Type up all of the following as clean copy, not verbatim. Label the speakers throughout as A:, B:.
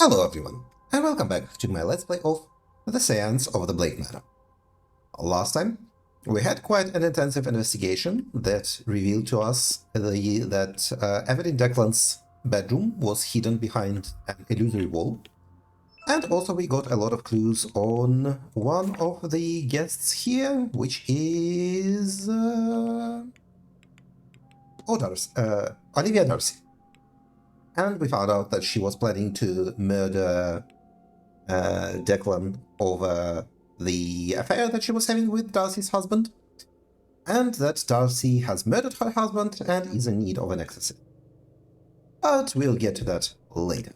A: Hello everyone, and welcome back to my Let's Play of the Seance of the Blade Manor. Last time, we had quite an intensive investigation that revealed to us that Evelyn Declan's bedroom was hidden behind an illusory wall, and also we got a lot of clues on one of the guests here, which is... Olivia Darcy. And we found out that she was planning to murder Declan over the affair that she was having with Darcy's husband, and that Darcy has murdered her husband and is in need of an exorcism. But we'll get to that later.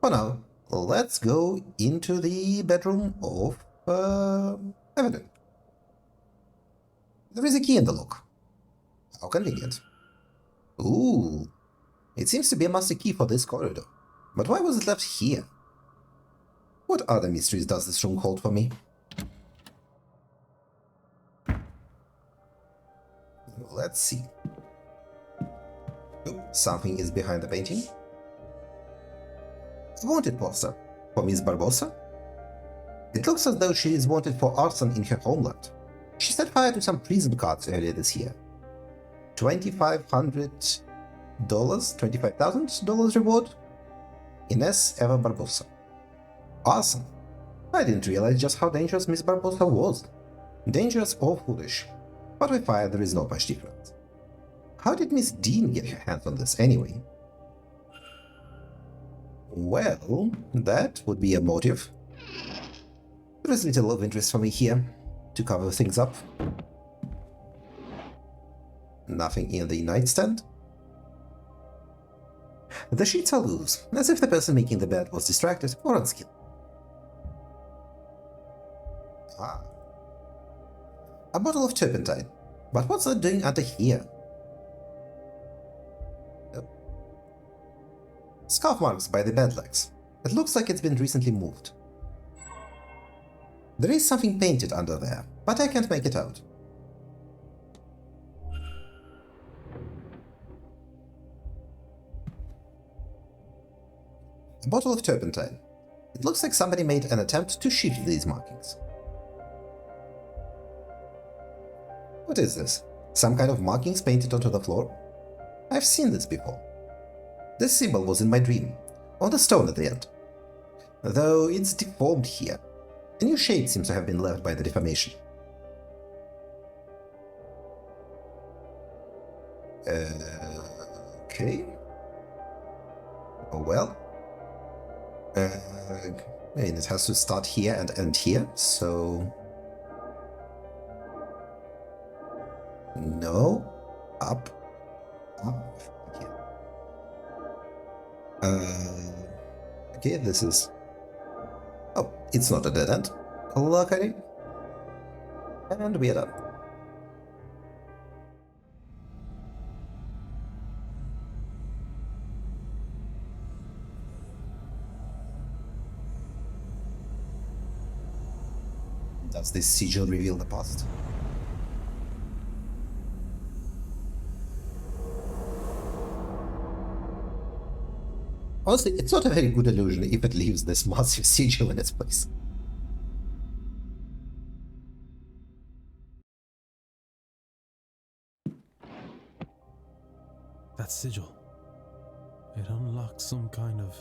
A: For now, let's go into the bedroom of Evelyn. There is a key in the lock. How convenient. Ooh, it seems to be a master key for this corridor. But why was it left here? What other mysteries does this room hold for me? Let's see. Oh, something is behind the painting. A wanted poster for Miss Barbosa. It looks as though she is wanted for arson in her homeland. She set fire to some prison cards earlier this year. $2,500 reward? Ines Eva Barbosa. Awesome. I didn't realize just how dangerous Miss Barbosa was. Dangerous or foolish. But with fire there is not much difference. How did Miss Dean get her hands on this anyway? Well, that would be a motive. There is little of interest for me here, to cover things up. Nothing in the nightstand. The sheets are loose, as if the person making the bed was distracted or unskilled. Ah. A bottle of turpentine. But what's that doing under here? Oh. Scarf marks by the bed legs. It looks like it's been recently moved. There is something painted under there, but I can't make it out. A bottle of turpentine. It looks like somebody made an attempt to shift these markings. What is this? Some kind of markings painted onto the floor? I've seen this before. This symbol was in my dream, on the stone at the end. Though it's deformed here. A new shape seems to have been left by the deformation. Okay. Oh well. I mean, it has to start here and end here, so... No. Up. Up. Yeah. Okay, this is... Oh, it's not a dead end. Luckily. And we are done. Does this sigil reveal the past? Honestly, it's not a very good illusion if it leaves this massive sigil in its place.
B: That sigil. It unlocks some kind of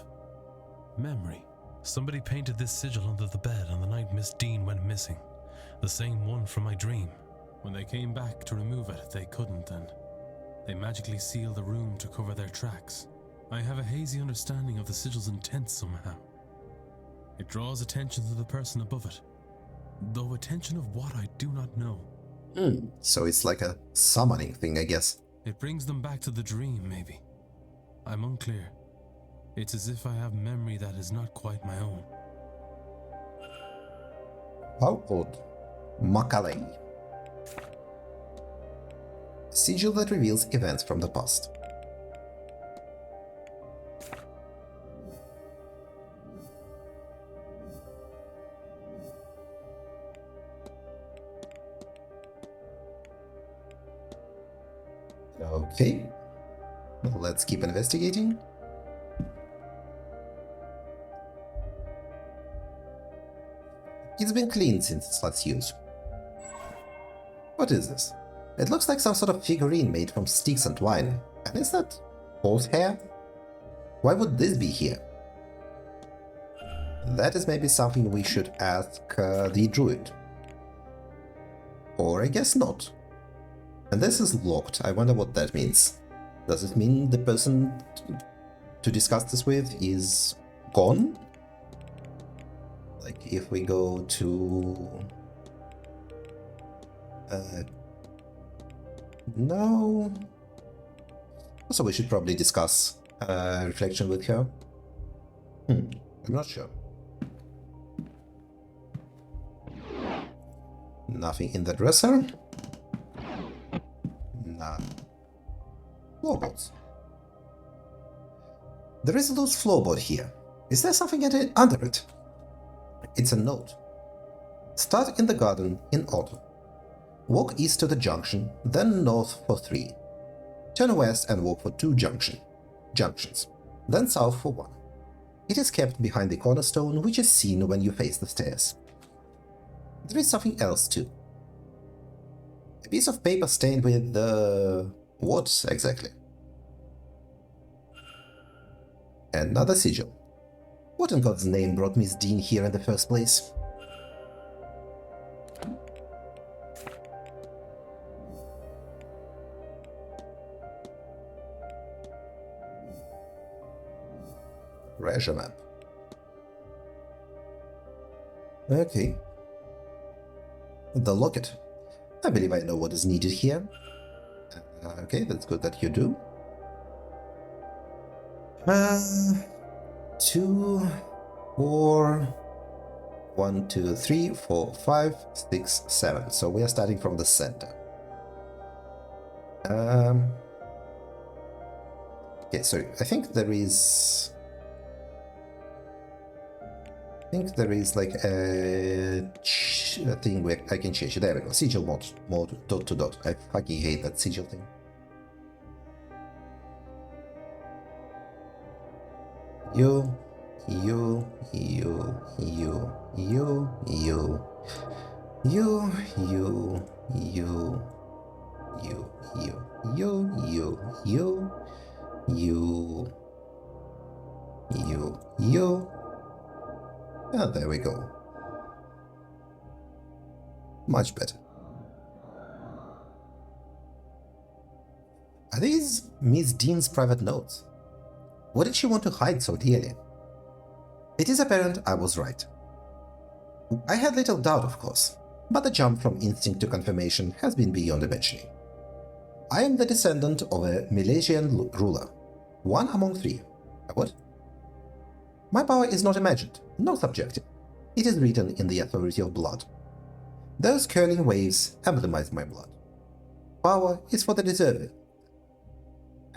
B: memory. Somebody painted this sigil under the bed on the night Miss Dean went missing. The same one from my dream. When they came back to remove it, they couldn't, and they magically sealed the room to cover their tracks. I have a hazy understanding of the sigil's intent somehow. It draws attention to the person above it, though attention of what I do not know.
A: So it's like a summoning thing, I guess.
B: It brings them back to the dream, maybe. I'm unclear. It's as if I have memory that is not quite my own.
A: How odd. Macaulay. A sigil that reveals events from the past. Okay, let's keep investigating. It's been cleaned since its last use. What is this? It looks like some sort of figurine made from sticks and twine. And is that horsehair? Why would this be here? That is maybe something we should ask the druid. Or I guess not. And this is locked. I wonder what that means. Does it mean the person to discuss this with is gone? Like if we go to... no. So we should probably discuss reflection with her. I'm not sure. Nothing in the dresser. Nah. Floorboards. There is a loose floorboard here. Is there something under it? It's a note. Start in the garden in autumn. Walk east to the junction, then north for 3. Turn west and walk for 2 junctions, then south for 1. It is kept behind the cornerstone, which is seen when you face the stairs. There is something else too. A piece of paper stained with what exactly? Another sigil. What in God's name brought Miss Dean here in the first place? Treasure map. Okay. The locket. I believe I know what is needed here. Okay, that's good that you do. 2, 4, 1, 2, 3, 4, 5, 6, 7. So we are starting from the center. Okay, sorry. I think there is like a thing where I can change it. There we go. Sigil mode dot to dot. I fucking hate that sigil thing. You. Ah, there we go. Much better. Are these Miss Dean's private notes? What did she want to hide so dearly? It is apparent I was right. I had little doubt, of course, but the jump from instinct to confirmation has been beyond imagining. I am the descendant of a Milesian ruler, one among 3. What? My power is not imagined, nor subjective. It is written in the authority of blood. Those curling waves emblematize my blood. Power is for the deserving.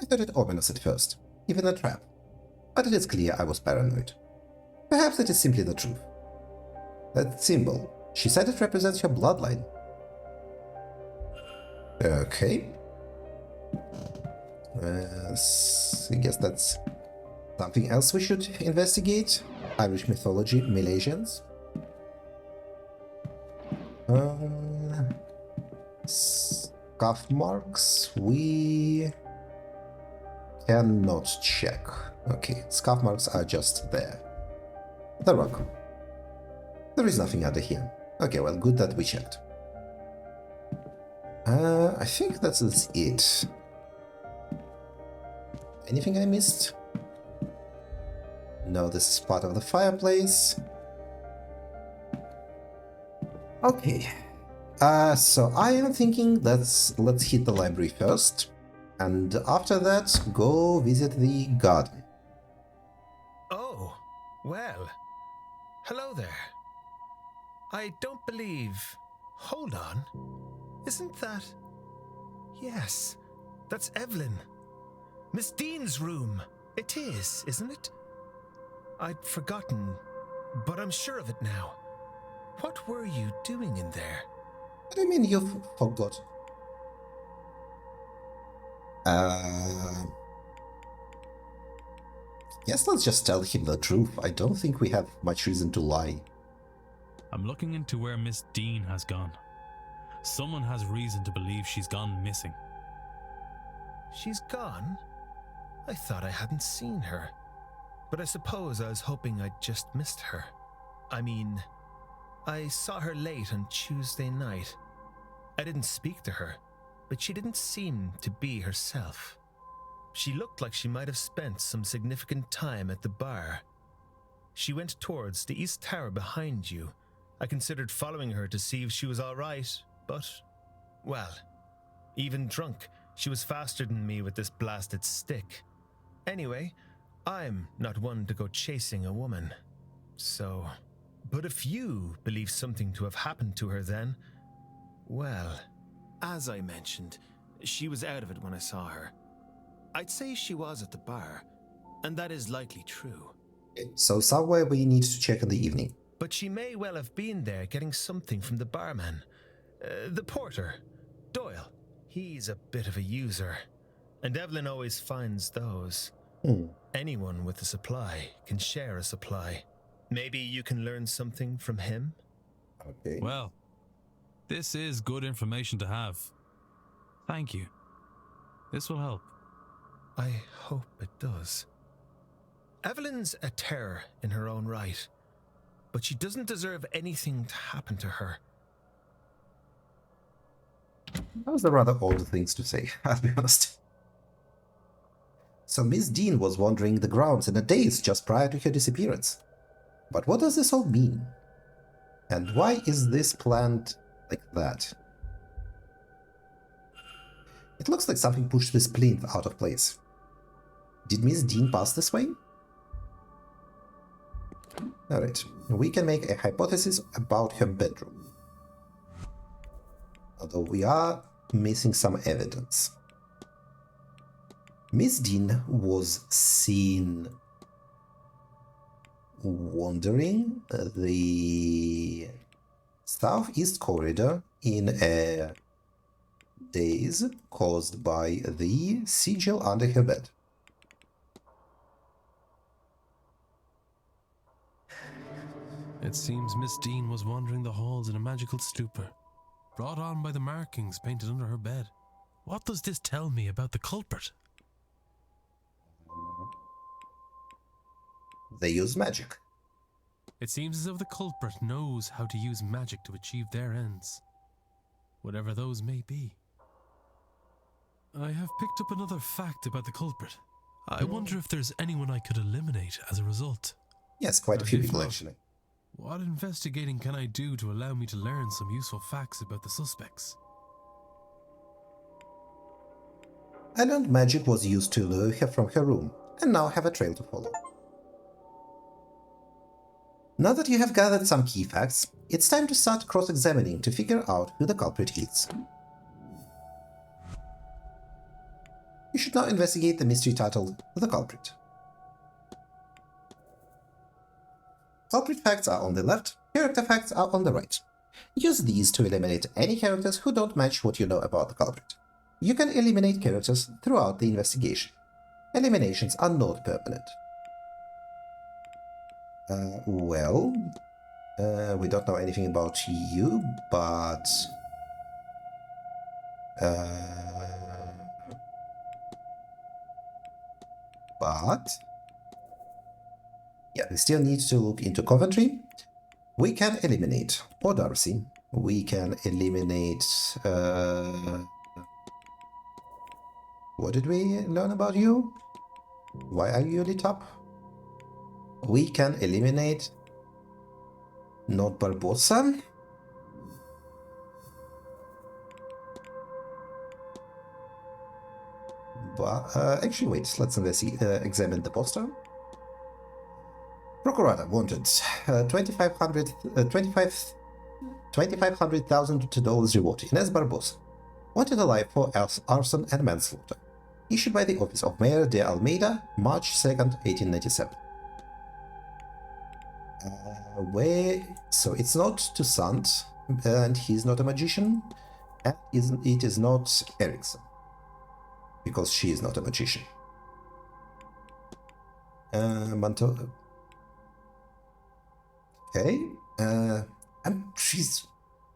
A: I thought it ominous at first, even a trap, but it is clear I was paranoid. Perhaps it is simply the truth. That symbol, she said it represents your bloodline. Okay. I guess that's something else we should investigate. Irish mythology, Milesians. Scuff marks, we cannot check. Okay, scuff marks are just there. The rock. There is nothing under here. Okay, well, good that we checked. I think that is it. Anything I missed? No, this is part of the fireplace. Okay. So I am thinking let's hit the library first, and after that go visit the garden.
C: Oh, well. Hello there. I don't believe... Hold on. Isn't that... Yes, that's Evelyn. Miss Dean's room. It is, isn't it? I'd forgotten, but I'm sure of it now. What were you doing in there?
A: What do you mean you forgot? Yes, let's just tell him the truth. I don't think we have much reason to lie.
B: I'm looking into where Miss Dean has gone. Someone has reason to believe she's gone missing.
C: She's gone? I thought I hadn't seen her. But I suppose I was hoping I'd just missed her. I mean, I saw her late on Tuesday night. I didn't speak to her, but she didn't seem to be herself. She looked like she might have spent some significant time at the bar. She went towards the East Tower behind you. I considered following her to see if she was all right, but, well, even drunk, she was faster than me with this blasted stick. Anyway, I'm not one to go chasing a woman. So, but if you believe something to have happened to her then, well, as I mentioned, she was out of it when I saw her. I'd say she was at the bar, and that is likely true.
A: So somewhere we need to check in the evening.
C: But she may well have been there getting something from the barman. The porter, Doyle. He's a bit of a user, and Evelyn always finds those. Anyone with a supply can share a supply. Maybe you can learn something from him?
A: Okay.
B: Well, this is good information to have. Thank you. This will help.
C: I hope it does. Evelyn's a terror in her own right, but she doesn't deserve anything to happen to her.
A: Those are rather odd things to say, I'll be honest. So Miss Dean was wandering the grounds in a daze just prior to her disappearance. But what does this all mean? And why is this planned like that? It looks like something pushed this plinth out of place. Did Miss Dean pass this way? Alright, we can make a hypothesis about her bedroom. Although we are missing some evidence. Miss Dean was seen wandering the southeast corridor in a daze caused by the sigil under her bed.
B: It seems Miss Dean was wandering the halls in a magical stupor, brought on by the markings painted under her bed. What does this tell me about the culprit?
A: They use magic.
B: It seems as if the culprit knows how to use magic to achieve their ends, whatever those may be. I have picked up another fact about the culprit. I wonder if there's anyone I could eliminate as a result.
A: Yes, quite a few
B: If
A: people
B: not,
A: actually.
B: what investigating can I do to allow me to learn some useful facts about the suspects?
A: I learned magic was used to lure her from her room, and now have a trail to follow. Now that you have gathered some key facts, it's time to start cross-examining to figure out who the culprit is. You should now investigate the mystery titled The Culprit. Culprit facts are on the left, character facts are on the right. Use these to eliminate any characters who don't match what you know about the culprit. You can eliminate characters throughout the investigation. Eliminations are not permanent. We don't know anything about you, but... yeah, we still need to look into Coventry. We can eliminate O'Darcy. We can eliminate... what did we learn about you? Why are you lit up? We can eliminate not Barbosa. But actually, wait. Let's examine the poster. Procurator wanted $25,000 reward. Inez Barbosa wanted alive for arson and manslaughter. Issued by the office of Mayor de Almeida, March 2nd, 1897. So it's not Toussaint, and he's not a magician, and it is not Erickson, because she is not a magician. Okay. She's...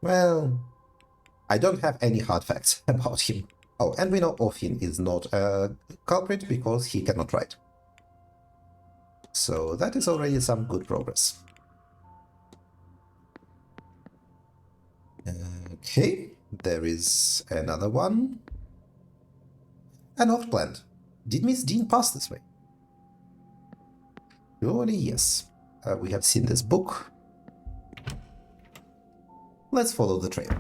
A: Well, I don't have any hard facts about him. Oh, and we know Orphean is not a culprit because he cannot write. So that is already some good progress. Okay, there is another one. An off plant. Did Miss Dean pass this way? Surely yes. We have seen this book. Let's follow the trail.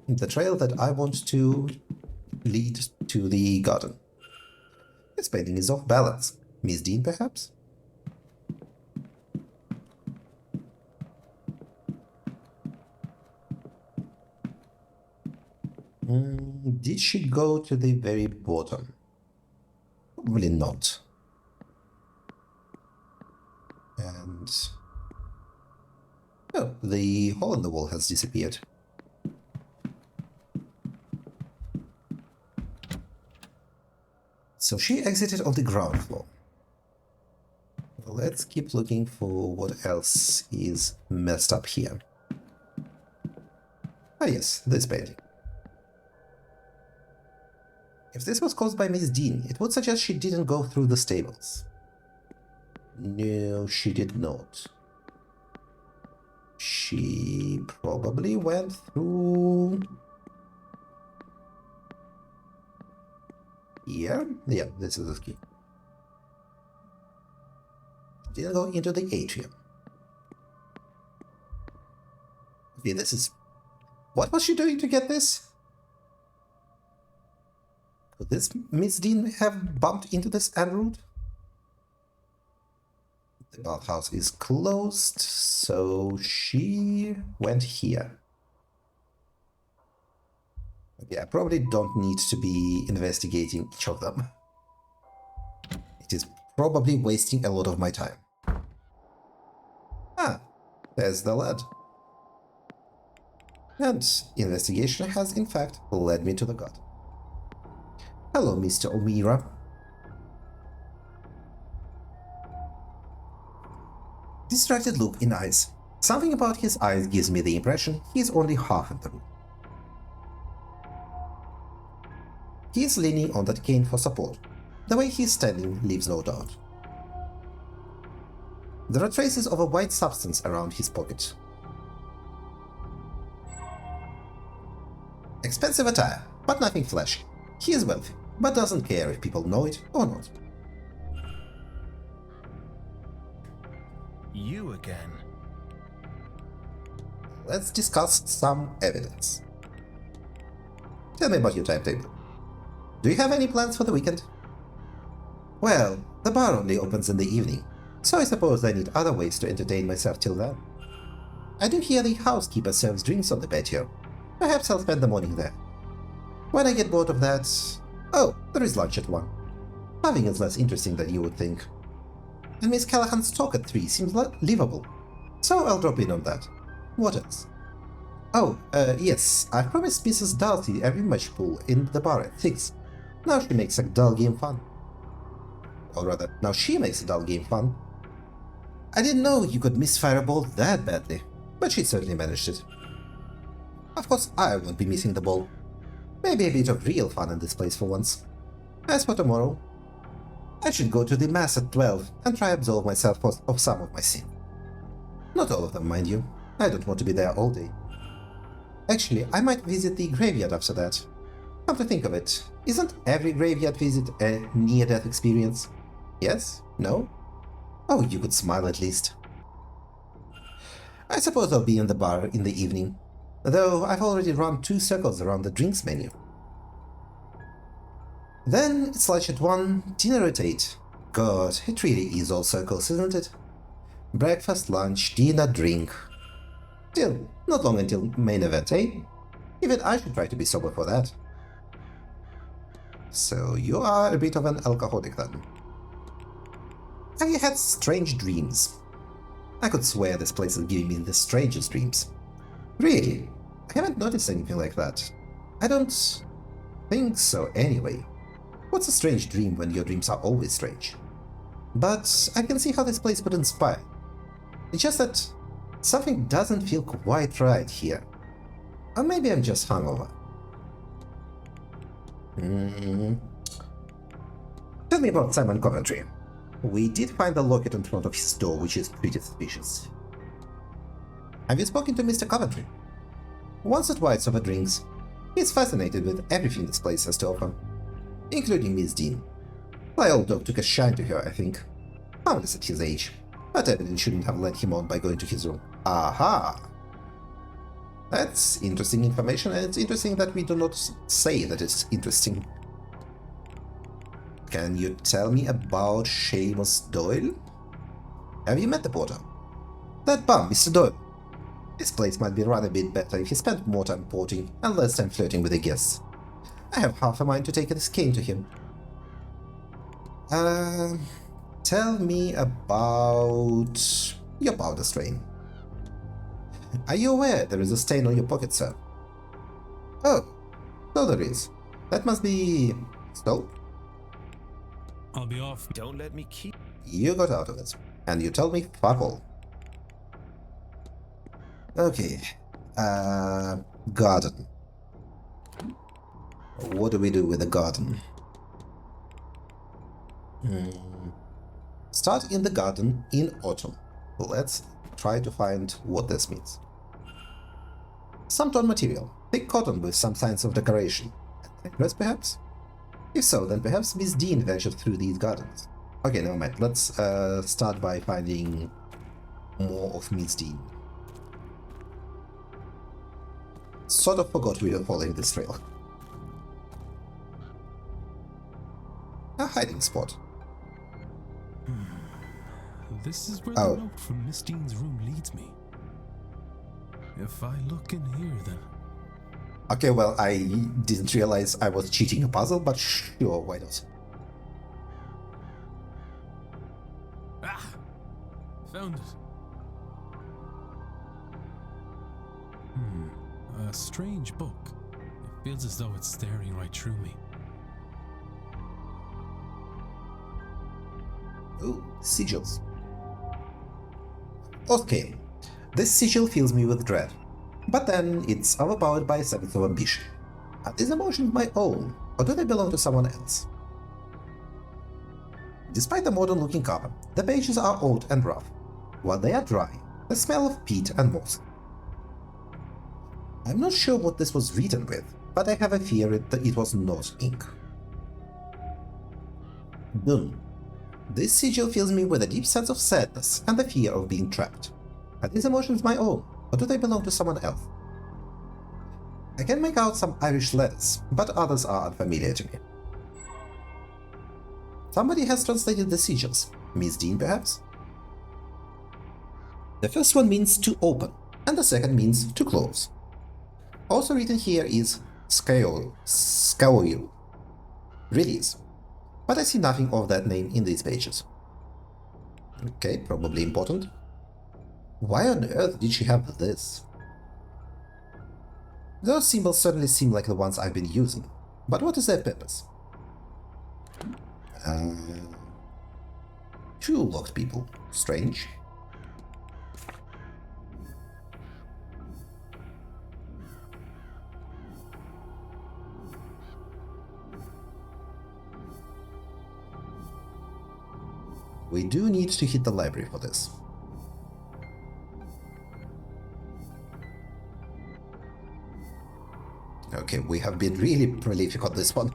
A: The trail that I want to lead to the garden. This painting is off balance. Miss Dean, perhaps? Did she go to the very bottom? Probably not. And... oh, the hole in the wall has disappeared. So she exited on the ground floor. Let's keep looking for what else is messed up here. Ah yes, this painting. If this was caused by Miss Dean, it would suggest she didn't go through the stables. No, she did not. She probably went through... here? Yeah, this is the key. Didn't go into the atrium. Okay, this is... what was she doing to get this? Could this Miss Dean have bumped into this en route? The bathhouse is closed, so she went here. Okay, I probably don't need to be investigating each of them. It is probably wasting a lot of my time. Ah, there's the lad. And investigation has in fact led me to the god. Hello, Mr. O'Meara. Distracted look in eyes. Something about his eyes gives me the impression he is only half in the room. He is leaning on that cane for support. The way he is standing leaves no doubt. There are traces of a white substance around his pocket. Expensive attire, but nothing flashy. He is wealthy, but doesn't care if people know it or not.
C: You again.
A: Let's discuss some evidence. Tell me about your timetable. Do you have any plans for the weekend? Well, the bar only opens in the evening, so I suppose I need other ways to entertain myself till then. I do hear the housekeeper serves drinks on the patio. Perhaps I'll spend the morning there. When I get bored of that... oh, there is lunch at 1. Having is less interesting than you would think. And Miss Callahan's talk at 3 seems livable, so I'll drop in on that. What else? Oh, yes, I promised Mrs. Darcy a rematch pool in the bar at 6. Now she makes a dull game fun. Or rather, now she makes a dull game fun. I didn't know you could misfire a ball that badly, but she certainly managed it. Of course, I won't be missing the ball. Maybe a bit of real fun in this place for once. As for tomorrow, I should go to the mass at 12 and try absolve myself of some of my sin. Not all of them, mind you. I don't want to be there all day. Actually, I might visit the graveyard after that. Come to think of it, isn't every graveyard visit a near-death experience? Yes? No? Oh, you could smile at least. I suppose I'll be in the bar in the evening, though I've already run 2 circles around the drinks menu. Then it's lunch at 1, dinner at 8. God, it really is all circles, isn't it? Breakfast, lunch, dinner, drink. Still, not long until main event, eh? Even I should try to be sober for that. So you are a bit of an alcoholic then. I had strange dreams. I could swear this place is giving me the strangest dreams. Really? I haven't noticed anything like that. I don't think so anyway. What's a strange dream when your dreams are always strange? But I can see how this place would inspire. It's just that Something doesn't feel quite right here. Or maybe I'm just hungover. Tell me about Simon Coventry. We did find the locket in front of his door, which is pretty suspicious. Have you spoken to Mr. Coventry? Once or twice over drinks. He's fascinated with everything this place has to offer, including Miss Dean. My old dog took a shine to her, I think. Harmless at his age, but Evelyn shouldn't have led him on by going to his room. Aha! That's interesting information, and it's interesting that we do not say that it's interesting. Can you tell me about Seamus Doyle? Have you met the porter? That bum, Mr. Doyle. This place might be run a bit better if he spent more time porting and less time flirting with the guests. I have half a mind to take this cane to him. Tell me about your powder strain. Are you aware there is a stain on your pocket, sir? Oh, so there is. That must be... soap?
B: I'll be off.
C: Don't let me keep...
A: You got out of it, and you told me fuck all. Okay, garden. What do we do with the garden? Start in the garden in autumn. Let's try to find what this means. Some torn material, thick cotton with some signs of decoration. Dress, perhaps? If so, then perhaps Miss Dean ventured through these gardens. Okay, never mind. Let's start by finding more of Miss Dean. Sort of forgot we were following this trail. A hiding spot.
B: This is where the note from Miss Dean's room leads me. If I look in here, then...
A: Okay, well, I didn't realize I was cheating a puzzle, but sure, why not?
B: Ah! Found it. A strange book. It feels as though it's staring right through me.
A: Ooh, sigils. Okay, this sigil fills me with dread, but then it's overpowered by a sense of ambition. Are these emotions my own, or do they belong to someone else? Despite the modern-looking cover, the pages are old and rough. While they are dry, the smell of peat and moss. I'm not sure what this was written with, but I have a fear that it was not ink. Boom. This sigil fills me with a deep sense of sadness and the fear of being trapped. Are these emotions my own, or do they belong to someone else? I can make out some Irish letters, but others are unfamiliar to me. Somebody has translated the sigils. Miss Dean, perhaps? The first one means to open, and the second means to close. Also written here is scoil, release. But I see nothing of that name in these pages. Okay, probably important. Why on earth did she have this? Those symbols certainly seem like the ones I've been using, but what is their purpose? Two locked people. Strange. We do need to hit the library for this. Okay, we have been really prolific on this one.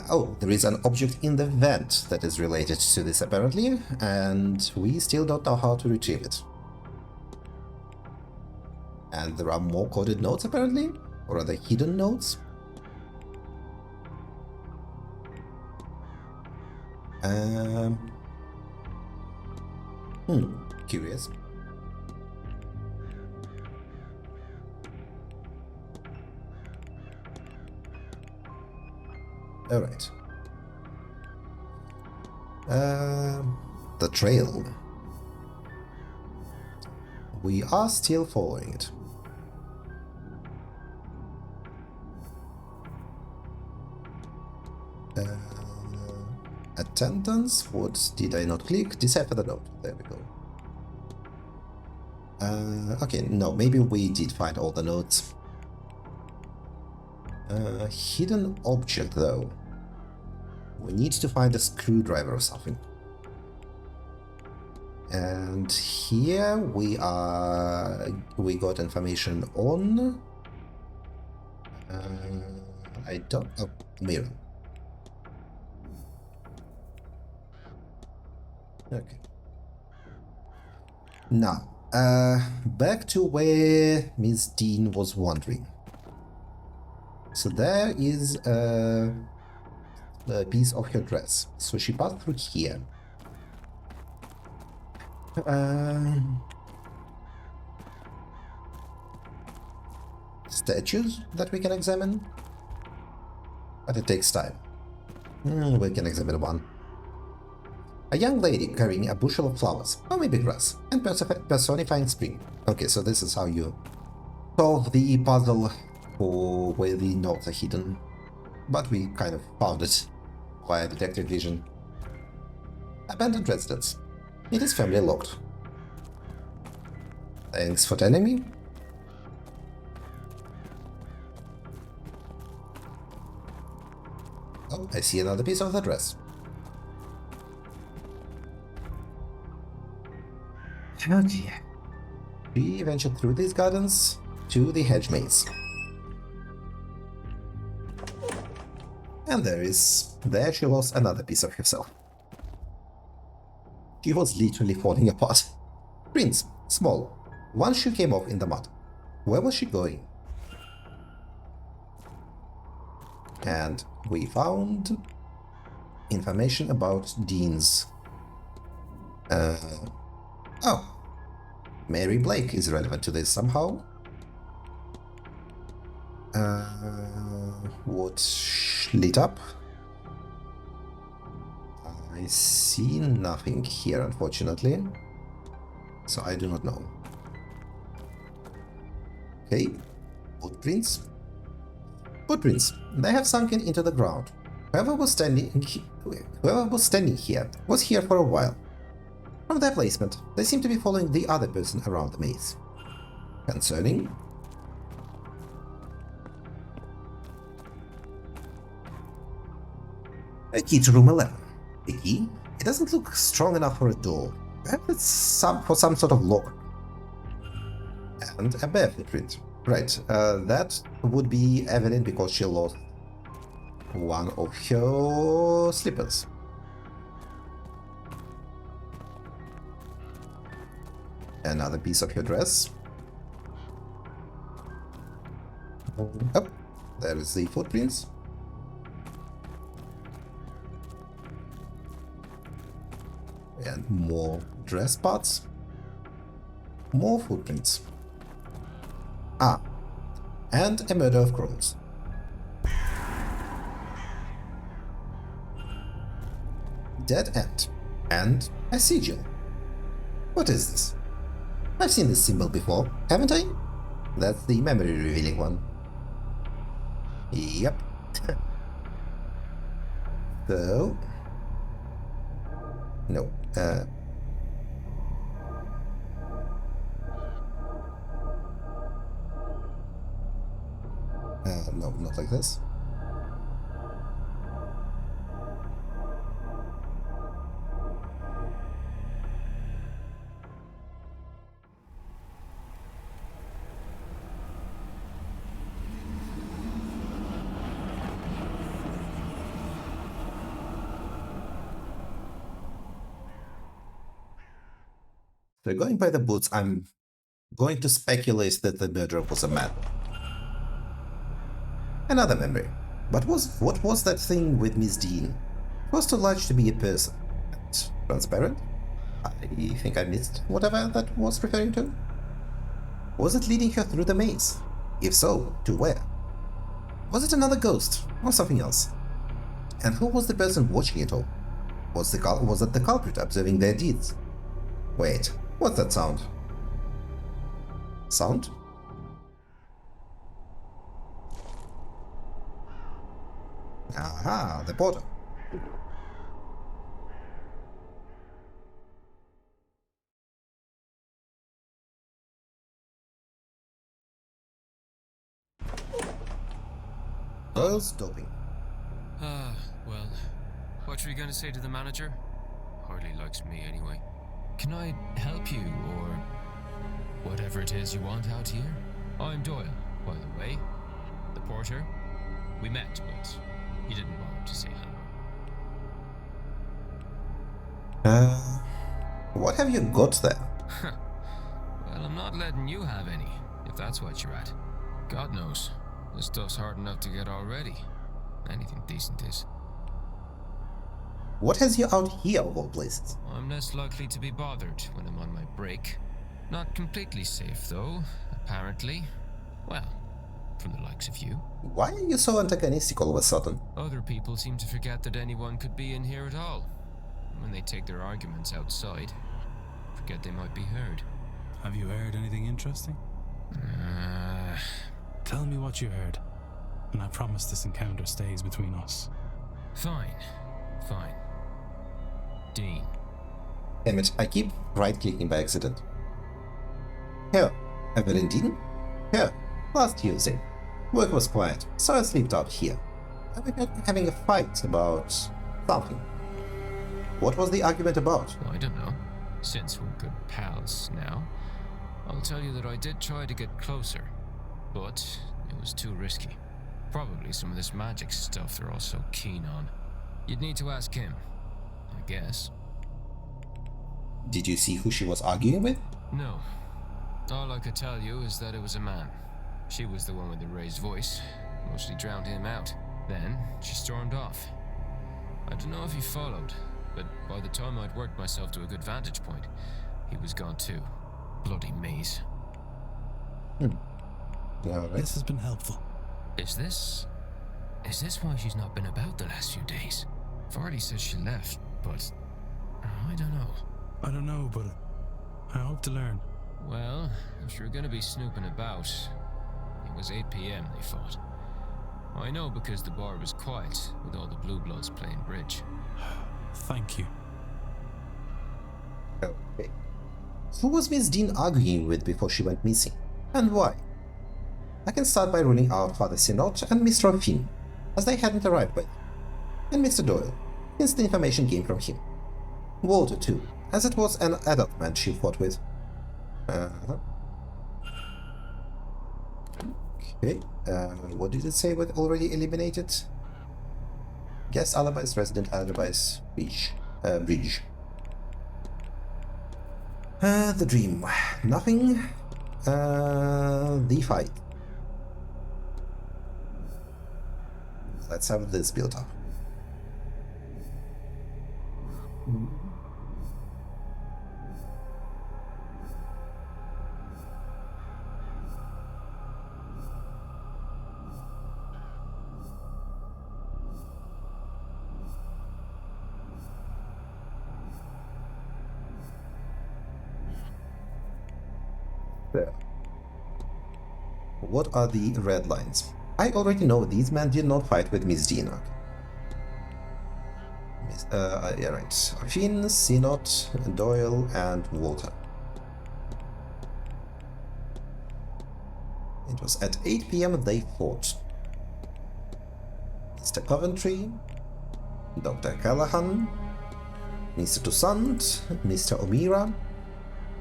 A: Oh, there is an object in the vent that is related to this apparently, and we still don't know how to retrieve it. And there are more coded notes apparently, or other hidden notes. Curious. All right. The trail. We are still following it. Attendance, what did I not click? Decipher the note. There we go. Okay, no, maybe we did find all the notes. Hidden object, though. We need to find a screwdriver or something. And here we got information on... I don't... Oh, mirror. Okay. Now, back to where Miss Dean was wandering. So there is a piece of her dress. So she passed through here. Statues that we can examine, but it takes time. We can examine one. A young lady carrying a bushel of flowers, or maybe grass, and personifying spring. Okay, so this is how you solve the puzzle for where the notes are hidden. But we kind of found it via detective vision. Abandoned residence. It is firmly locked. Thanks for telling me. Oh, I see another piece of the dress. Oh dear. We ventured through these gardens to the hedge maze. And there she lost another piece of herself. She was literally falling apart. Prince, small. One shoe came off in the mud. Where was she going? And we found information about Dean's... Oh. Mary Blake is relevant to this somehow. What lit up? I see nothing here, unfortunately. So I do not know. Okay. Footprints. Footprints. They have sunken into the ground. Whoever was standing here was here for a while. From their placement, they seem to be following the other person around the maze. Concerning... A key to room 11. A key? It doesn't look strong enough for a door. Perhaps it's for some sort of lock. And a bare footprint. Right, that would be evident because she lost one of her slippers. Another piece of her dress. Oh, there is the footprints. And more dress parts. More footprints. Ah, and a murder of crows. Dead end. And a sigil. What is this? I've seen this symbol before, haven't I? That's the memory revealing one. Yep. So... No, no, not like this. So going by the boots, I'm going to speculate that the murderer was a man. Another memory. But what was that thing with Miss Dean? It was too large to be a person. And transparent? I think I missed whatever that was referring to. Was it leading her through the maze? If so, to where? Was it another ghost, or something else? And who was the person watching it all? Was it the culprit observing their deeds? Wait, what's that sound? Sound? Aha, the porter. Doyle's doping.
D: Well, what were you going to say to the manager? Hardly likes me anyway. Can I help you, or whatever it is you want out here? I'm Doyle, by the way. The porter. We met, but you didn't bother to say hello.
A: What have you got there?
D: Well, I'm not letting you have any, if that's what you're at. God knows, this stuff's hard enough to get already. Anything decent is.
A: What has you out here of all places?
D: I'm less likely to be bothered when I'm on my break. Not completely safe, though, apparently. Well, from the likes of you.
A: Why are you so antagonistic all of a sudden?
D: Other people seem to forget that anyone could be in here at all. When they take their arguments outside, forget they might be heard.
B: Have you heard anything interesting? Tell me what you heard, and I promise this encounter stays between us.
D: Fine. Dean.
A: Damn it, I keep right-clicking by accident. Here, Evelyn Dean? Here, last Tuesday. Work was quiet, so I slept out here. I began having a fight about something. What was the argument about?
D: Well, I don't know. Since we're good pals now, I'll tell you that I did try to get closer, but it was too risky. Probably some of this magic stuff they're all so keen on. You'd need to ask him, I guess.
A: Did you see who she was arguing with?
D: No. All I could tell you is that it was a man. She was the one with the raised voice. Mostly drowned him out. Then she stormed off. I don't know if he followed, but by the time I'd worked myself to a good vantage point, he was gone too. Bloody maze.
A: Alright.
B: This has been helpful.
D: Is this why she's not been about the last few days? Vardy says she left, but I don't know.
B: I don't know, but I hope to learn.
D: Well, if you're gonna be snooping about, it was 8 p.m. they fought. I know because the bar was quiet with all the Blue Bloods playing bridge.
B: Thank you.
A: Okay. Who was Miss Dean arguing with before she went missing? And why? I can start by ruling out Father Sinot and Mr. Finn, as they hadn't arrived by then. And Mr. Doyle, since the information came from him. Walter too, as it was an adult man she fought with. Okay, what did it say with already eliminated? Guest alibis, resident alibis, bridge. The dream. Nothing. The fight. Let's have this built up. There. What are the red lines? I already know these men did not fight with Miss Dina. Yeah, right. Finn, Sinot, Doyle, and Walter. It was at 8 p.m. they fought. Mr. Coventry, Dr. Callahan, Mr. Toussaint, Mr. O'Meara,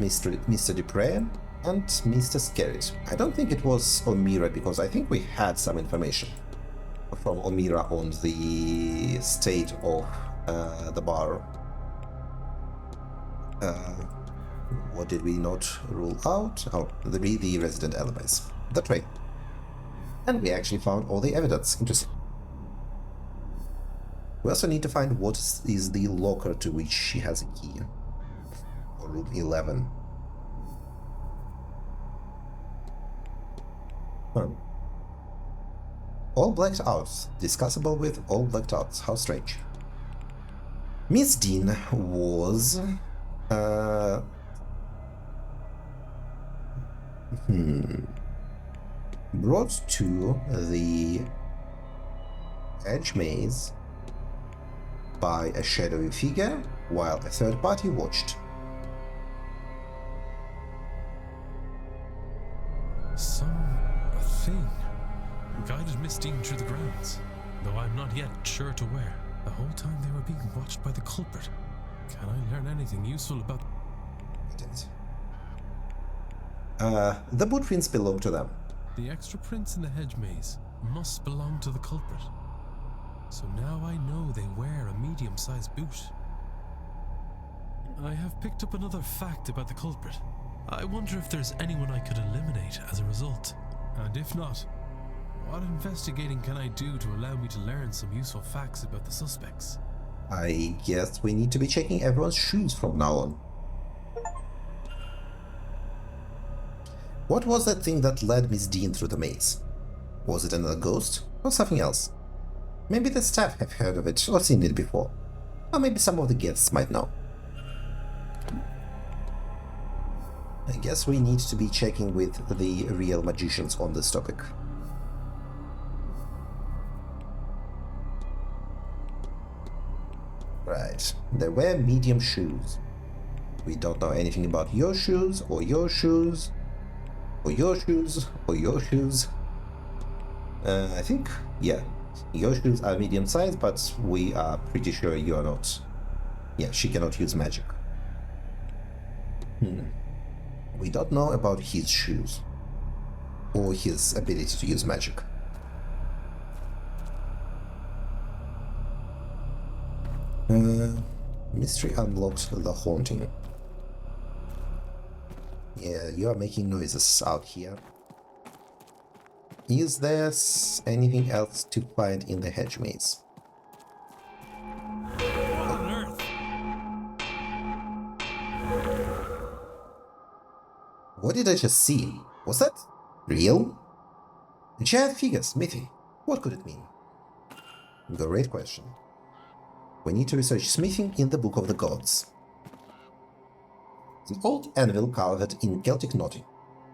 A: Mr. Dupre, and Mr. Skerritt. I don't think it was O'Meara because I think we had some information from O'Meara on the state of the bar. What did we not rule out? Oh, the resident alibis. The train. And we actually found all the evidence. Interesting. We also need to find what is the locker to which she has a key. Or room 11. All blacked out. Discussable with all blacked out. How strange. Miss Dean was... brought to the Hedge maze by a shadowy figure while a third party watched.
B: A thing guided Miss Dean through the grounds, though I'm not yet sure to where. The whole time they were being watched by the culprit. Can I learn anything useful about...
A: The boot prints belong to them.
B: The extra prints in the hedge maze must belong to the culprit. So now I know they wear a medium-sized boot. I have picked up another fact about the culprit. I wonder if there's anyone I could eliminate as a result. And if not, what investigating can I do to allow me to learn some useful facts about the suspects?
A: I guess we need to be checking everyone's shoes from now on. What was that thing that led Miss Dean through the maze? Was it another ghost or something else? Maybe the staff have heard of it or seen it before. Or maybe some of the guests might know. I guess we need to be checking with the real magicians on this topic. Right, they wear medium shoes. We don't know anything about your shoes, or your shoes, or your shoes, or your shoes. I think, yeah, your shoes are medium size, but we are pretty sure you are not. Yeah, she cannot use magic. We don't know about his shoes, or his ability to use magic. Mystery unlocked the haunting. Yeah, you are making noises out here. Is there anything else to find in the hedge maze?
B: What on earth?
A: What did I just see? Was that real? A giant figure smithing. What could it mean? Great question. We need to research smithing in the Book of the Gods. An old anvil carved in Celtic knotting.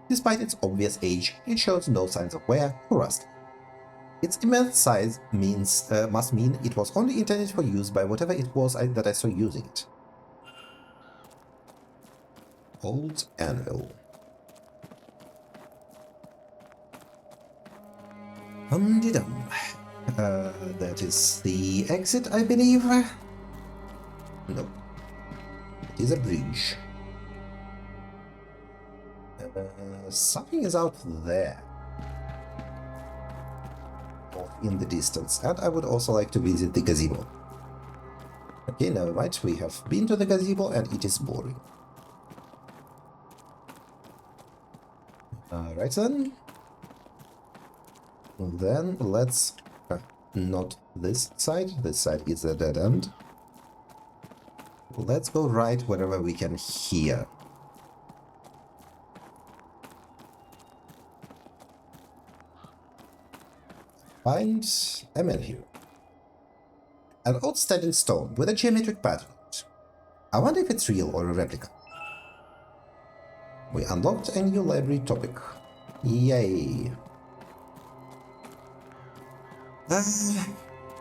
A: Despite its obvious age, it shows no signs of wear or rust. Its immense size must mean it was only intended for use by whatever it was that I saw using it. Old anvil. Dum-de-dum. That is the exit, I believe. No. It is a bridge. Something is out there. Off in the distance. And I would also like to visit the gazebo. Okay, never mind. We have been to the gazebo and it is boring. Right then. Then let's... not this side. This side is a dead end. Let's go right wherever we can hear. Find a menu. An old standing stone with a geometric pattern. I wonder if it's real or a replica. We unlocked a new library topic. Yay!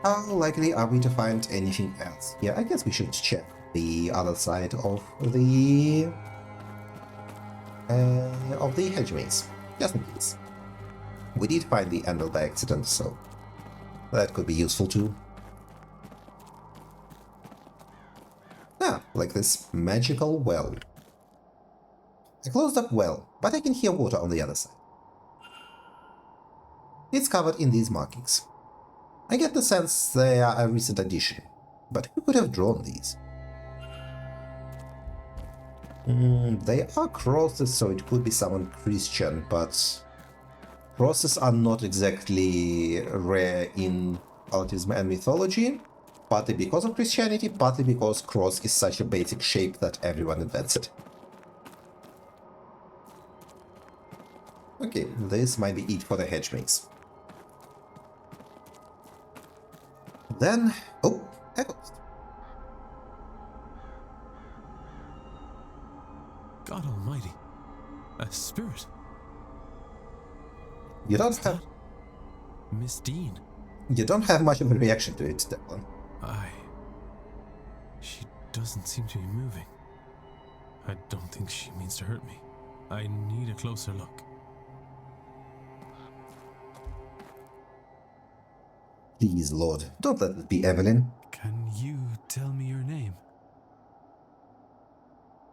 A: How likely are we to find anything else? Yeah, I guess we should check the other side of the hedge maze, just in case. We did find the anvil by accident, so that could be useful too. Ah, like this magical well. A closed-up well, but I can hear water on the other side. It's covered in these markings. I get the sense they are a recent addition, but who could have drawn these? They are crosses, so it could be someone Christian, but crosses are not exactly rare in cultism and mythology, partly because of Christianity, partly because cross is such a basic shape that everyone invents it. Okay, this might be it for the hedge maze. Then, oh, a ghost.
B: God almighty. A spirit.
A: You don't have
B: Miss Dean.
A: You don't have much of a reaction to it, Declan.
B: She doesn't seem to be moving. I don't think she means to hurt me. I need a closer look.
A: Please, Lord, don't let it be Evelyn.
B: Can you tell me your name?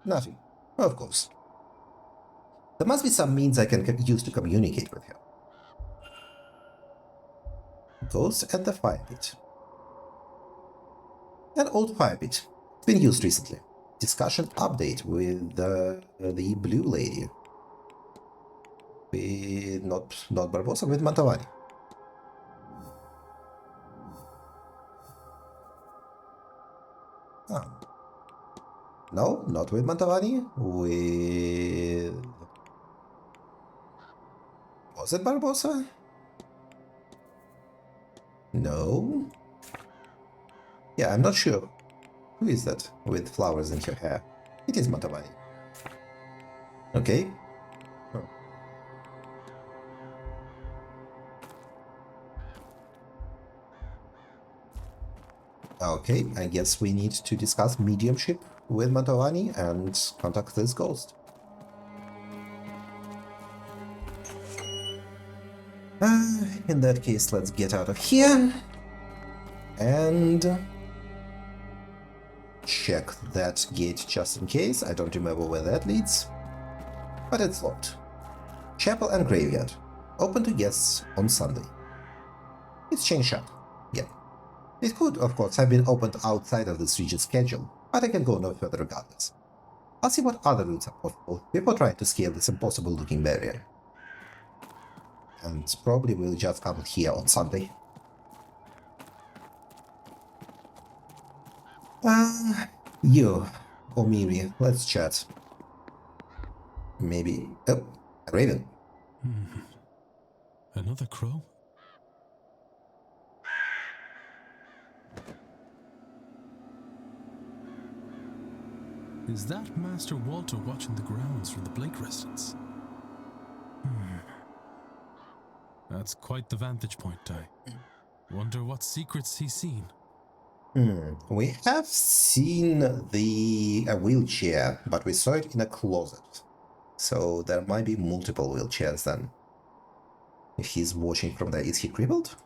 A: Nothing. Of course. There must be some means I can use to communicate with her. Ghost at the fire pit. An old fire pit. It's been used recently. Discussion update with the blue lady. With not Barbosa, with Mantovani. Ah. No, not with Mantovani. With... Was it Barbosa? No. Yeah, I'm not sure. Who is that with flowers in her hair? It is Mantovani. Okay. Oh. Okay, I guess we need to discuss mediumship with Mantovani and contact this ghost. In that case, let's get out of here and check that gate just in case. I don't remember where that leads, but it's locked. Chapel and graveyard, open to guests on Sunday. It's chain shut. Yeah. It could, of course, have been opened outside of this region's schedule, but I can go no further regardless. I'll see what other routes are possible before trying to scale this impossible-looking barrier. And probably we'll just come here on Sunday. You, Omiri, let's chat. Maybe... Oh, a raven.
B: Another crow? Is that Master Walter watching the grounds from the Blake residence? That's quite the vantage point, I wonder what secrets he's seen.
A: We have seen a wheelchair, but we saw it in a closet. So there might be multiple wheelchairs then. If he's watching from there, is he crippled?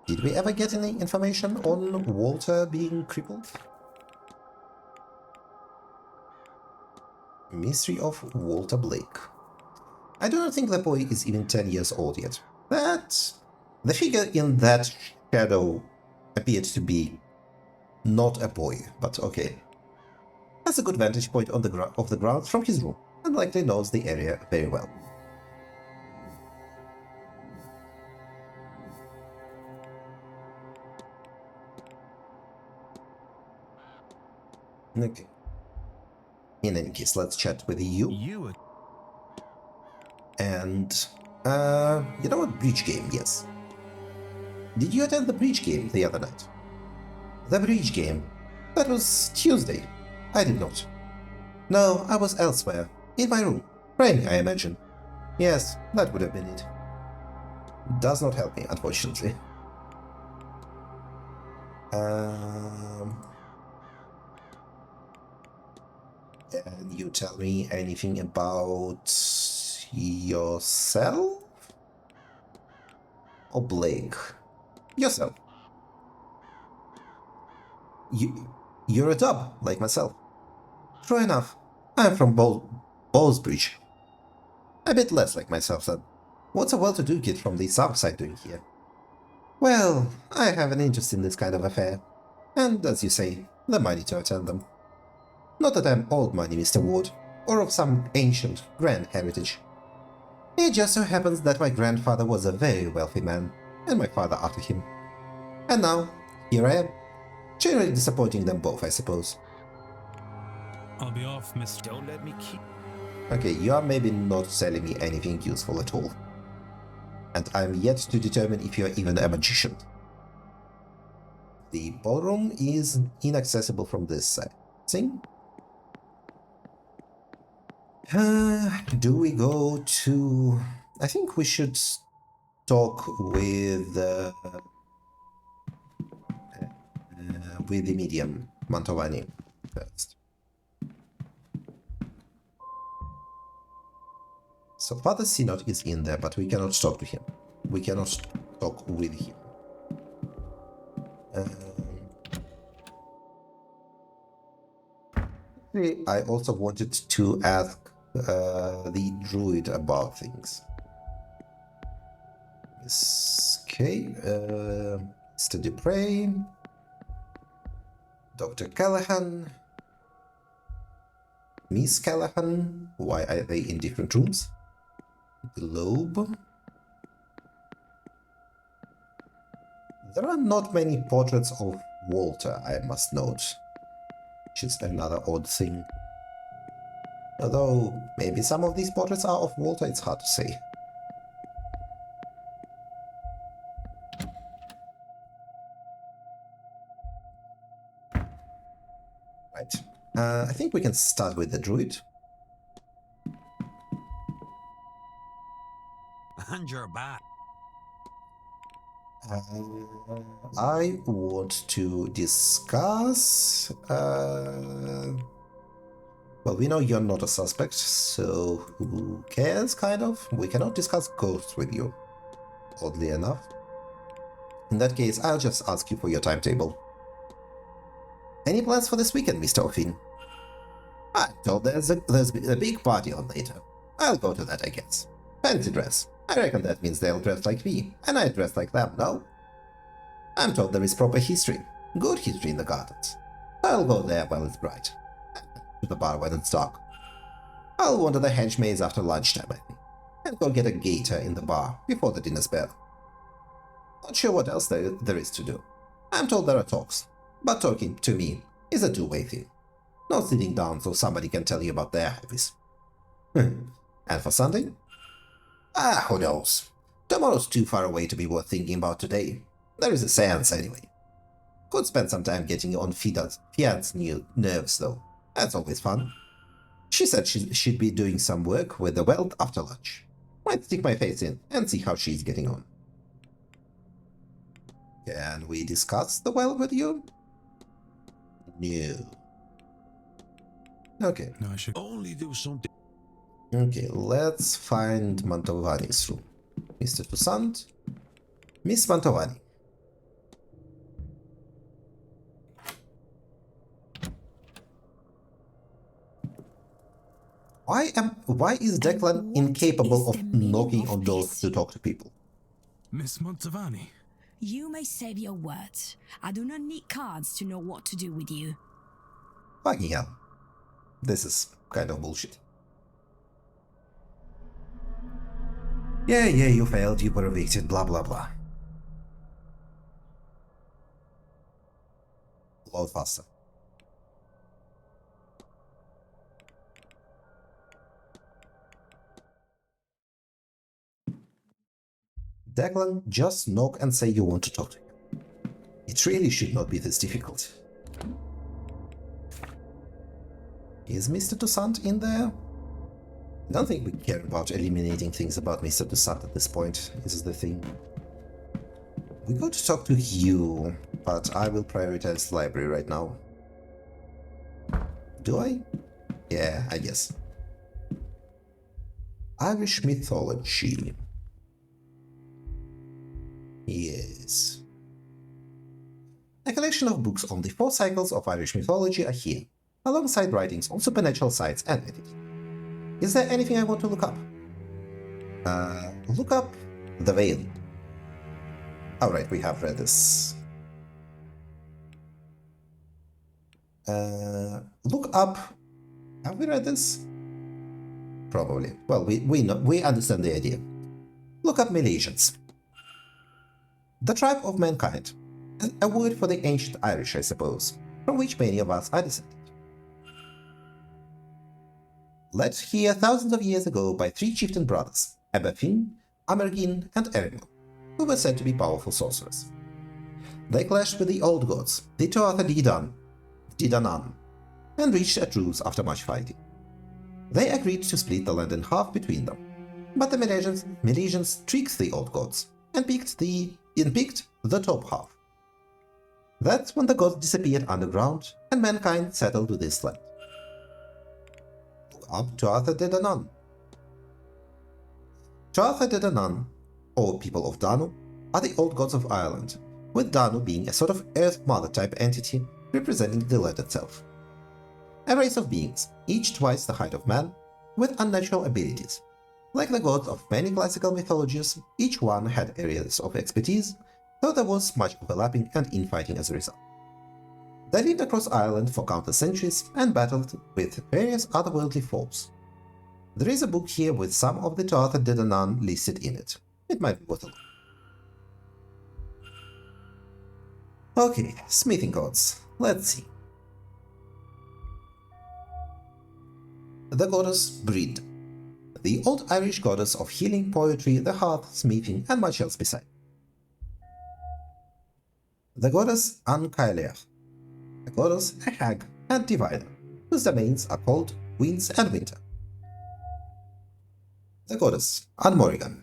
A: Did we ever get any information on Walter being crippled? Mystery of Walter Blake. I do not think the boy is even 10 years old yet, but the figure in that shadow appeared to be not a boy, but okay. Has a good vantage point on of the grounds from his room, and likely knows the area very well. Okay. In any case, let's chat with you. And, you know what? Bridge game, yes. Did you attend the bridge game the other night? The bridge game. That was Tuesday. I did not. No, I was elsewhere. In my room. Praying, I imagine. Yes, that would have been it. Does not help me, unfortunately. Can you tell me anything about yourself? Or Blake? Yourself. You're a dub, like myself. True enough. I'm from Bowlsbridge. A bit less like myself, then. What's a well-to-do kid from the south side doing here? Well, I have an interest in this kind of affair. And, as you say, the money to attend them. Not that I'm old money, Mr. Ward, or of some ancient, grand heritage. It just so happens that my grandfather was a very wealthy man, and my father after him. And now, here I am. Generally disappointing them both, I suppose.
B: I'll be off, Mr.
C: Don't let me keep...
A: Okay, you are maybe not selling me anything useful at all. And I'm yet to determine if you're even a magician. The ballroom is inaccessible from this side. See? Do we go to... I think we should talk with the medium, Mantovani, first. So Father Synod is in there, but we cannot talk to him. We cannot talk with him. I also wanted to ask the druid about things. Okay, Mr. Dupre, Dr. Callahan, Miss Callahan. Why are they in different rooms? Globe. There are not many portraits of Walter, I must note, which is another odd thing. Although, maybe some of these portraits are of Walter, it's hard to say. Right. I think we can start with the druid.
E: And you're back.
A: I want to discuss... well, we know you're not a suspect, so who cares, kind of? We cannot discuss ghosts with you, oddly enough. In that case, I'll just ask you for your timetable. Any plans for this weekend, Mr. O'Finn? I'm told there's a big party on later. I'll go to that, I guess. Fancy dress. I reckon that means they'll dress like me, and I dress like them, no? I'm told there is proper history, good history in the gardens. I'll go there while it's bright. To the bar when it's dark. I'll wander the Hedge maze after lunchtime, I think, and go get a gator in the bar before the dinner's bell. Not sure what else there is to do. I'm told there are talks, but talking, to me, is a two-way thing. Not sitting down so somebody can tell you about their hobbies. And for Sunday? Who knows? Tomorrow's too far away to be worth thinking about today. There is a seance anyway. Could spend some time getting on Fiat's new nerves, though. That's always fun. She said she'd be doing some work with the weld after lunch. Might stick my face in and see how she's getting on. Can we discuss the weld with you? No. Okay.
E: No, I should only do something.
A: Okay, let's find Mantovani's room. Mr. Toussaint, Miss Mantovani. Why is Declan incapable of knocking on doors to talk to people?
E: Miss Mantovani.
F: You may save your words. I do not need cards to know what to do with you.
A: Fucking hell. This is kind of bullshit. Yeah, you failed, you were evicted, blah blah blah. Load faster. Declan, just knock and say you want to talk to him. It really should not be this difficult. Is Mr. Toussaint in there? I don't think we care about eliminating things about Mr. Toussaint at this point, is the thing. We go to talk to you, but I will prioritize the library right now. Do I? Yeah, I guess. Irish mythology. Yes. A collection of books on the 4 cycles of Irish mythology are here, alongside writings on supernatural sites and etiquette. Is there anything I want to look up? Look up The Veil. Alright, we have read this. Look up... Have we read this? Probably. Well, we understand the idea. Look up Milesians. The tribe of mankind. A word for the ancient Irish, I suppose, from which many of us are descended. Led here thousands of years ago by 3 chieftain brothers, Aberfin, Amergin, and Erimil, who were said to be powerful sorcerers. They clashed with the old gods, the Tuatha Didanan, and reached a truce after much fighting. They agreed to split the land in half between them, but the Milesians tricked the old gods and picked the top half. That's when the gods disappeared underground and mankind settled with this land. Up Tuatha De Danann. Tuatha De Danann, or people of Danu, are the old gods of Ireland, with Danu being a sort of Earth Mother type entity representing the land itself. A race of beings, each twice the height of man, with unnatural abilities. Like the gods of many classical mythologies, each one had areas of expertise, though there was much overlapping and infighting as a result. They lived across Ireland for countless centuries and battled with various otherworldly foes. There is a book here with some of the Tuatha De Danann listed in it. It might be worth a look. Okay, smithing gods. Let's see. The goddess Brid, the old Irish goddess of healing, poetry, the hearth, smithing, and much else beside. The goddess Ancailech, a goddess, a hag, and diviner, whose domains are cold, winds, and winter. The goddess Anmorigan.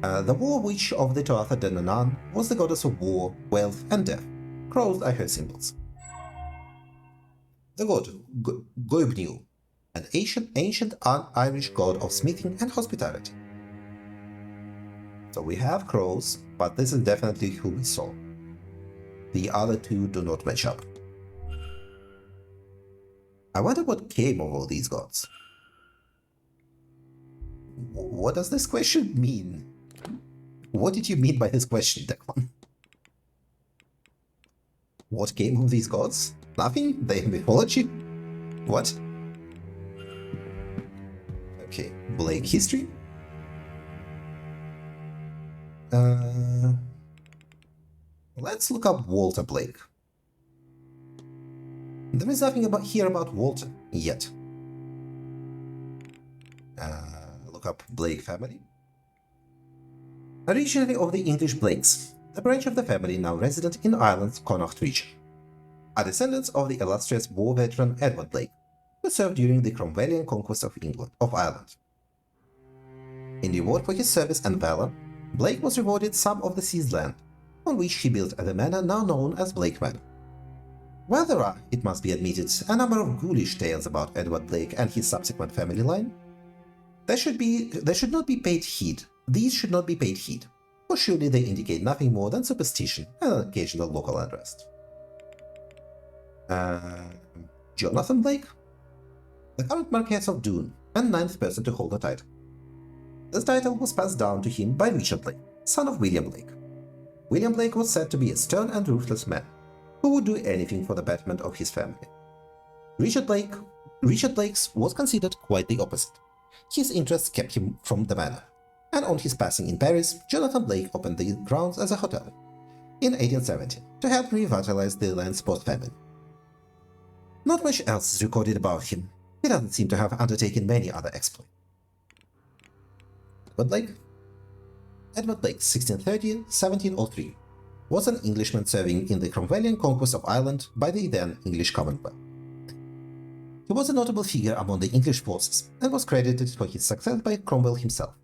A: The war witch of the Tuatha De Danann was the goddess of war, wealth, and death. Crows are her symbols. The god Goibniu, an ancient Irish god of smithing and hospitality. So we have crows, but this is definitely who we saw. The other two do not match up. I wonder what came of all these gods. What does this question mean? What did you mean by this question, Declan? What came of these gods? Nothing? Their mythology? What? Okay, Blake history. Let's look up Walter Blake. There is nothing here about Walter yet. Look up Blake family. Originally of the English Blakes, the branch of the family now resident in Ireland's Connacht region, are descendants of the illustrious war veteran Edward Blake, who served during the Cromwellian conquest of Ireland. In reward for his service and valor, Blake was rewarded some of the seized land, on which he built the manor now known as Blake Manor. While there are, it must be admitted, a number of ghoulish tales about Edward Blake and his subsequent family line, these should not be paid heed, for surely they indicate nothing more than superstition and an occasional local unrest. Jonathan Blake? The current Marquess of Doon, and 9th person to hold the title. This title was passed down to him by Richard Blake, son of William Blake. William Blake was said to be a stern and ruthless man, who would do anything for the betterment of his family. Richard Blake's was considered quite the opposite. His interests kept him from the manor, and on his passing in Paris, Jonathan Blake opened the grounds as a hotel in 1870 to help revitalize the land's post-famine. Not much else is recorded about him. He doesn't seem to have undertaken many other exploits. Edward Blake, 1630-1703, was an Englishman serving in the Cromwellian conquest of Ireland by the then English Commonwealth. He was a notable figure among the English forces and was credited for his success by Cromwell himself,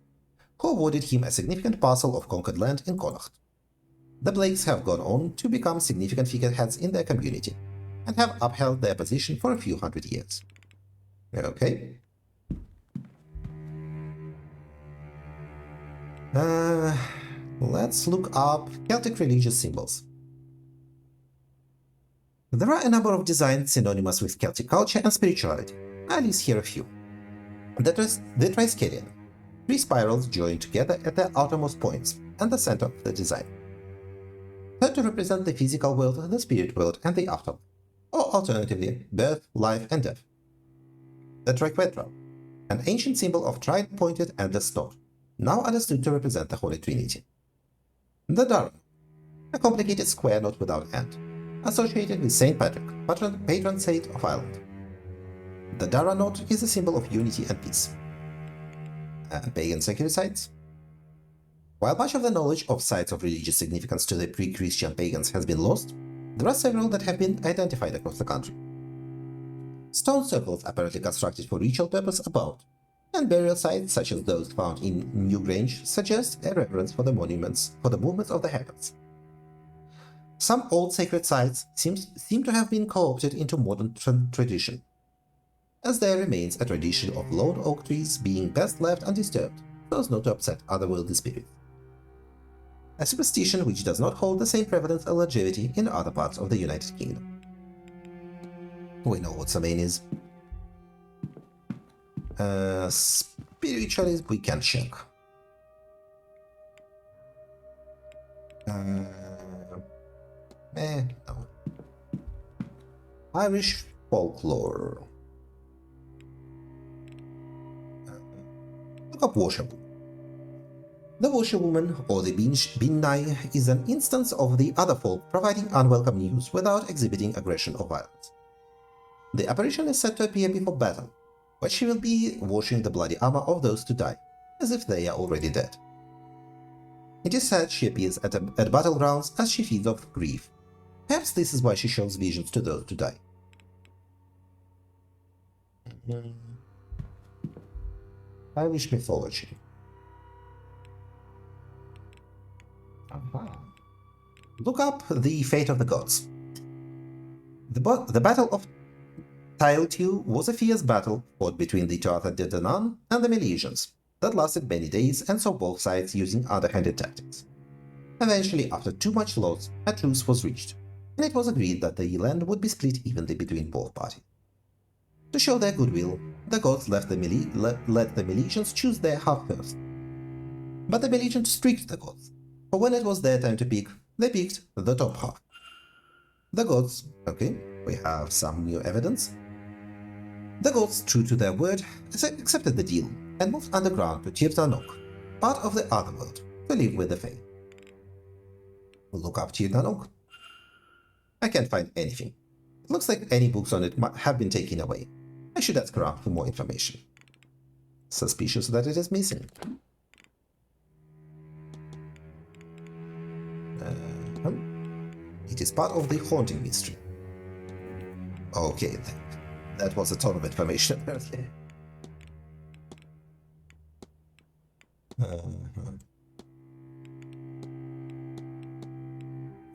A: who awarded him a significant parcel of conquered land in Connacht. The Blakes have gone on to become significant figureheads in their community and have upheld their position for a few hundred years. Okay. Let's look up Celtic religious symbols. There are a number of designs synonymous with Celtic culture and spirituality. I'll list here a few. The Triskelion, 3 spirals joined together at their outermost points and the center of the design. Thought to represent the physical world, the spirit world, and the afterlife, or alternatively, birth, life, and death. The Triquetral, an ancient symbol of trident-pointed endless sword, now understood to represent the Holy Trinity. The Dara, a complicated square knot without end, associated with Saint Patrick, patron saint of Ireland. The Dara knot is a symbol of unity and peace. Pagan sacred sites. While much of the knowledge of sites of religious significance to the pre-Christian pagans has been lost, there are several that have been identified across the country. Stone circles apparently constructed for ritual purpose abound, and burial sites such as those found in Newgrange suggest a reverence for the movements of the heavens. Some old sacred sites seem to have been co-opted into modern tradition, as there remains a tradition of lone oak trees being best left undisturbed so as not to upset otherworldly spirits. a superstition which does not hold the same prevalence or longevity in other parts of the United Kingdom. We know what Samhain is. Spiritualism we can check. No. Irish folklore. Look up washerwoman. The washerwoman, or the Binnai, is an instance of the other folk providing unwelcome news without exhibiting aggression or violence. The apparition is said to appear before battle, where she will be washing the bloody armor of those to die, as if they are already dead. It is said she appears at battlegrounds as she feeds off grief. Perhaps this is why she shows visions to those to die. Irish mythology. Look up the fate of the gods. The Battle of Tailtew was a fierce battle fought between the Tuatha De Danann and the Milesians that lasted many days and saw both sides using underhanded tactics. Eventually, after too much loss, a truce was reached, and it was agreed that the land would be split evenly between both parties. To show their goodwill, the gods let the Milesians choose their half first. But the Milesians tricked the gods, for when it was their time to pick, they picked the top half. The gods, okay, we have some new evidence. The gods, true to their word, accepted the deal and moved underground to Tir Danok, part of the otherworld, to live with the Fae. Look up Tir Danok. I can't find anything. It looks like any books on it have been taken away. I should ask around for more information. Suspicious that it is missing. It is part of the haunting mystery. Okay, that was a ton of information apparently.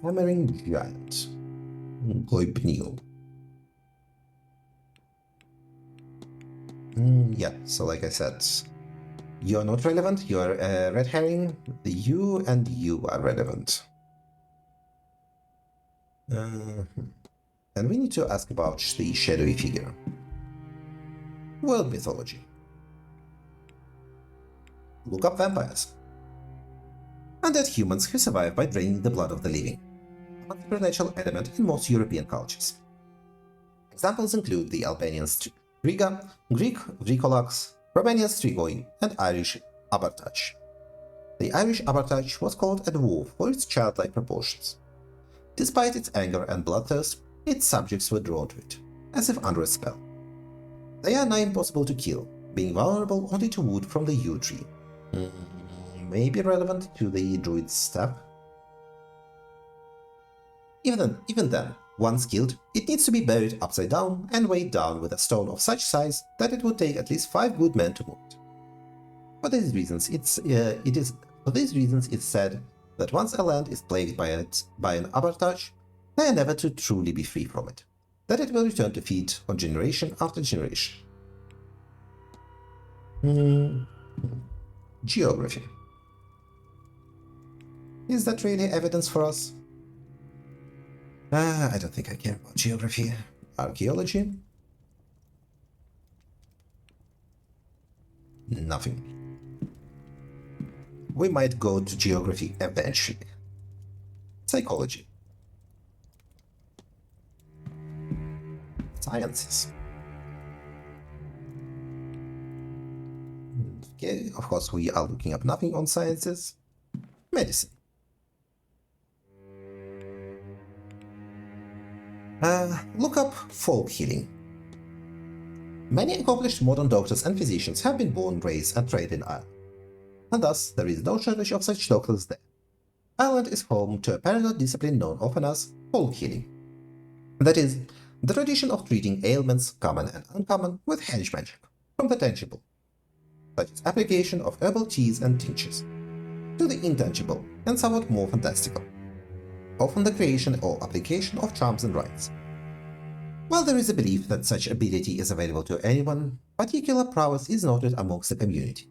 A: Hammering Giant. Goibnil. Yeah, so like I said, you're not relevant, you're a red herring, you and you are relevant. And we need to ask about the shadowy figure. World mythology. Look up vampires. Undead humans who survive by draining the blood of the living, a supernatural element in most European cultures. Examples include the Albanian Striga, Greek Vrikolax, Romanian Strigoi, and Irish Abartach. The Irish Abartach was called a dwarf for its childlike proportions. Despite its anger and bloodthirst, its subjects were drawn to it, as if under a spell. They are nigh impossible to kill, being vulnerable only to wood from the yew tree. May be relevant to the druid's staff. Even then, once killed, it needs to be buried upside down and weighed down with a stone of such size that it would take at least 5 good men to move it. For these reasons, it's said that once a land is plagued by an Abartach, they are never to truly be free from it, that it will return to feed on generation after generation. Geography. Is that really evidence for us? I don't think I care about geography. Archaeology? Nothing. We might go to geography eventually. Psychology. Sciences. Okay, of course we are looking up nothing on sciences. Medicine. Look up folk healing. Many accomplished modern doctors and physicians have been born, raised, and trained in Ireland, and thus there is no shortage of such doctors there. Ireland is home to a parallel discipline known often as folk healing. That is, the tradition of treating ailments, common and uncommon, with hedge magic, from the tangible, such as application of herbal teas and tinctures, to the intangible and somewhat more fantastical, often the creation or application of charms and rites. While there is a belief that such ability is available to anyone, particular prowess is noted amongst the community.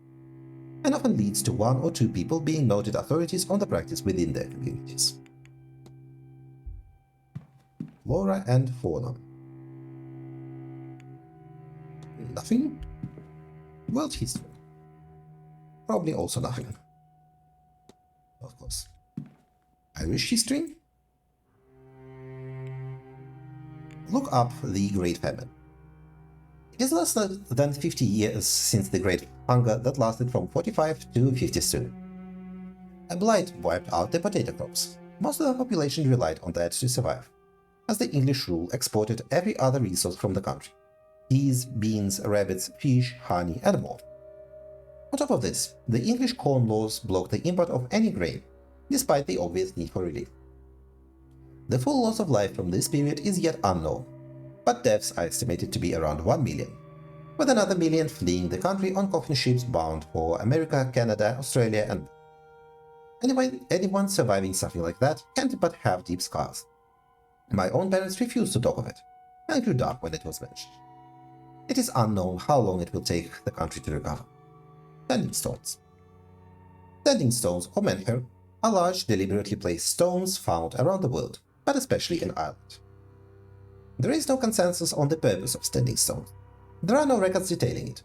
A: and often leads to one or two people being noted authorities on the practice within their communities. Flora and fauna. Nothing. World history. Probably also nothing. Of course. Irish history. Look up the Great Famine. It is less than 50 years since the Great Hunger that lasted from 45 to 52. A blight wiped out the potato crops. Most of the population relied on that to survive, as the English rule exported every other resource from the country: peas, beans, rabbits, fish, honey, and more. On top of this, the English corn laws blocked the import of any grain, despite the obvious need for relief. The full loss of life from this period is yet unknown, but deaths are estimated to be around 1 million, with another million fleeing the country on coffin ships bound for America, Canada, Australia, and anyone surviving something like that can't but have deep scars. My own parents refused to talk of it, and grew dark when it was mentioned. It is unknown how long it will take the country to recover. Standing stones. Standing stones, or menhir, are large, deliberately placed stones found around the world, but especially in Ireland. There is no consensus on the purpose of standing stones. There are no records detailing it,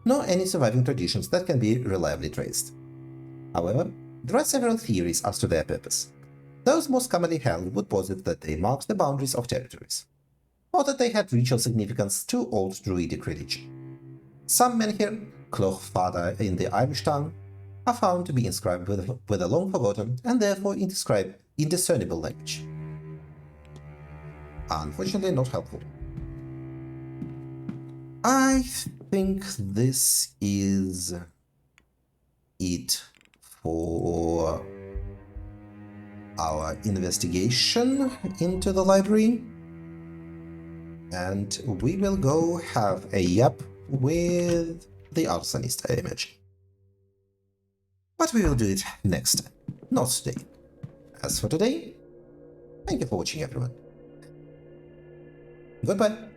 A: nor any surviving traditions that can be reliably traced. However, there are several theories as to their purpose. Those most commonly held would posit that they marked the boundaries of territories, or that they had ritual significance to old druidic religion. Some menhir, cloch fada in the Irish tongue, are found to be inscribed with a long-forgotten and therefore indiscernible language. Unfortunately, not helpful. I think this is it for our investigation into the library, and we will go have a yap with the arsonist, I imagine. But we will do it next time, not today. As for today, thank you for watching, everyone. Goodbye.